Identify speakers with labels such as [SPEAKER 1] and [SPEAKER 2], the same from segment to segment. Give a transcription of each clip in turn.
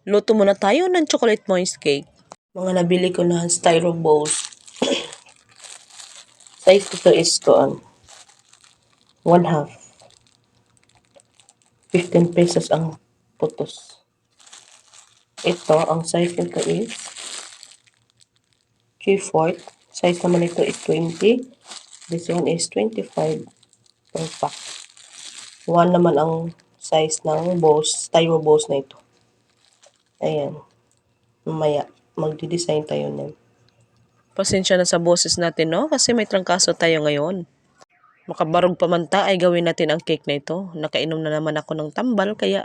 [SPEAKER 1] Luto muna tayo ng chocolate moist cake. Mga nabili ko na styro bowls. Size ito is 1/2. 15 pesos ang putos. Ito, ang size nito is 3/4. Size naman ito is 20. This one is 25 per pack. 1 naman ang size ng bowls, styro bowls na ito. Ayan. Mamaya, magdi-design tayo nun. Pasensya na sa boses natin, no? Kasi may trangkaso tayo ngayon. Makabarog pamanta ay gawin natin ang cake na ito. Nakainom na naman ako ng tambal, kaya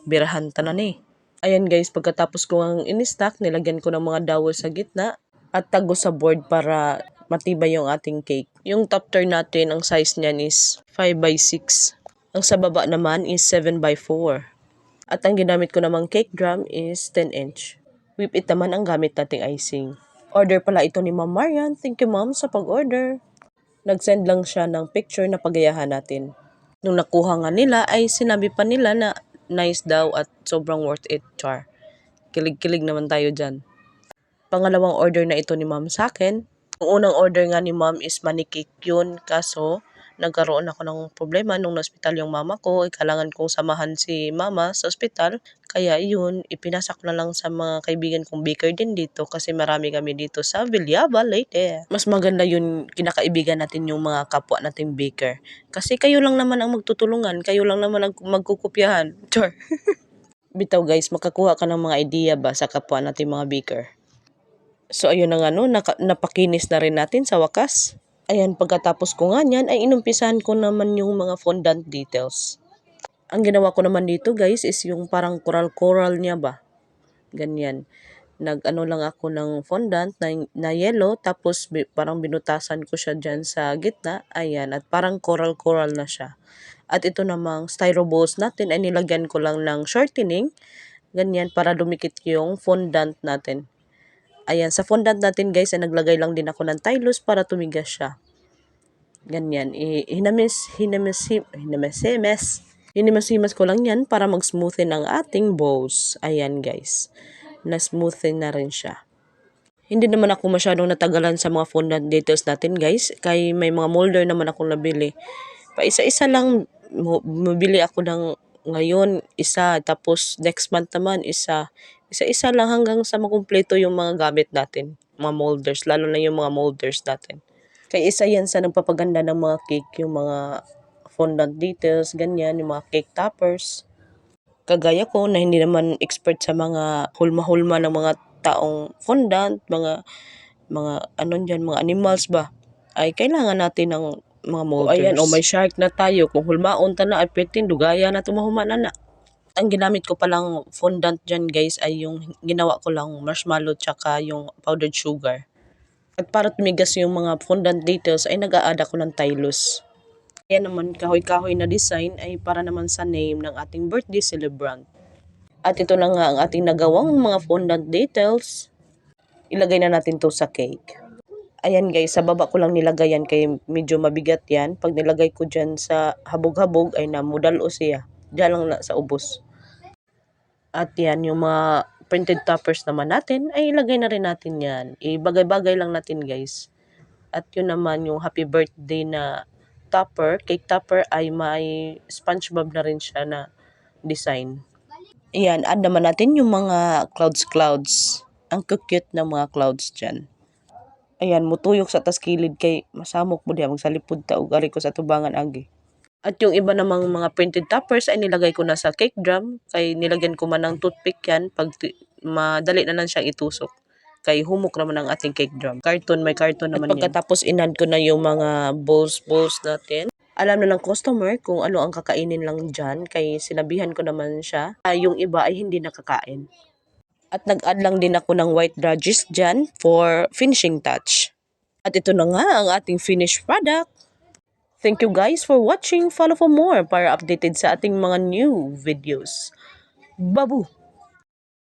[SPEAKER 1] birahan tanan eh. Ayan guys, pagkatapos ko ang in-stack, nilagyan ko ng mga dowel sa gitna at tago sa board para matibay yung ating cake. Yung top turn natin, ang size niyan is 5/6. Ang sa baba naman is 7/4. At ang ginamit ko namang cake drum is 10-inch. Whip it naman ang gamit nating icing. Order pala ito ni Ma'am Marian. Thank you ma'am sa pag-order. Nag-send lang siya ng picture na pagayahan natin. Nung nakuha nga nila ay sinabi pa nila na nice daw at sobrang worth it, char. Kilig-kilig naman tayo dyan. Pangalawang order na ito ni ma'am sa akin. Ang unang order nga ni ma'am is manicake yun, kaso nagkaroon ako ng problema nung na-hospital yung mama ko. Kailangan kong samahan si mama sa hospital. Kaya yun, ipinasak na lang sa mga kaibigan kong baker din dito kasi marami kami dito sa Villaba, Leyte. Mas maganda yun, kinakaibigan natin yung mga kapwa nating baker. Kasi kayo lang naman ang magtutulungan, kayo lang naman ang magkukopyahan. Char. Bitaw guys, makakuha ka ng mga idea ba sa kapwa nating mga baker? So ayun na nga no, napakinis na rin natin sa wakas. Ayan, pagkatapos ko nga niyan ay inumpisahan ko naman yung mga fondant details. Ang ginawa ko naman dito guys is yung parang coral niya ba. Ganyan. Nag-ano lang ako ng fondant na yellow, tapos parang binutasan ko siya dyan sa gitna. Ayan, at parang coral na siya. At ito namang styro bowls natin ay nilagyan ko lang ng shortening. Ganyan, para dumikit yung fondant natin. Ayan, sa fondant natin guys ay naglagay lang din ako ng tylose para tumigas siya. Ganyan, hinimasimas ko lang yan para mag-smoothen ang ating bowls. Ayan guys, na-smoothen na rin siya. Hindi naman ako masyadong natagalan sa mga fondant details natin guys, kaya may mga molder naman akong nabili. Pa isa-isa lang, mabili ako ng ngayon isa, tapos next month naman isa. Isa-isa lang hanggang sa makumpleto yung mga gamit natin, mga molders, lalo na yung mga molders natin. Kaya isa yan sa nagpapaganda ng mga cake, yung mga fondant details, ganyan, yung mga cake toppers. Kagaya ko na hindi naman expert sa mga hulma-hulma ng mga taong fondant, mga mga animals ba, ay kailangan natin ng mga molders. Ayan, may shark na tayo. Kung hulmaon ta na, ay petin, dugaya na tumahuma na. Ang ginamit ko palang fondant dyan guys ay yung ginawa ko lang marshmallow tsaka yung powdered sugar. At para tumigas yung mga fondant details ay nag-a-add ako ng tylose. Kaya naman kahoy-kahoy na design ay para naman sa name ng ating birthday celebrant. At ito na nga ang ating nagawang mga fondant details. Ilagay na natin to sa cake. Ayan guys, sa baba ko lang nilagay yan kaya medyo mabigat yan. Pag nilagay ko dyan sa habog-habog ay namudalo siya. Diyan lang na sa ubos. At yan, yung mga printed toppers naman natin, ay ilagay na rin natin yan. Ibagay-bagay lang natin guys. At yun naman, yung happy birthday na topper, cake topper, ay may SpongeBob na rin siya na design. Ayan, add naman natin yung mga clouds. Ang cute ng mga clouds dyan. Ayan, mutuyok sa taskilid kay masamok mo diya, magsalipod ta og ari ko sa tubangan agi. At yung iba namang mga printed toppers ay nilagay ko na sa cake drum, kay nilagyan ko man ng toothpick yan pag madali na lang siyang itusok. Kay humok naman ang ating cake drum. May carton naman yan. At pagkatapos inad ko na yung mga bowls natin. Alam na ng customer kung ano ang kakainin lang dyan, kay sinabihan ko naman siya. Yung iba ay hindi nakakain. At nag-add lang din ako ng white radish dyan for finishing touch. At ito na nga ang ating finished product. Thank you guys for watching. Follow for more para updated sa ating mga new videos. Babu!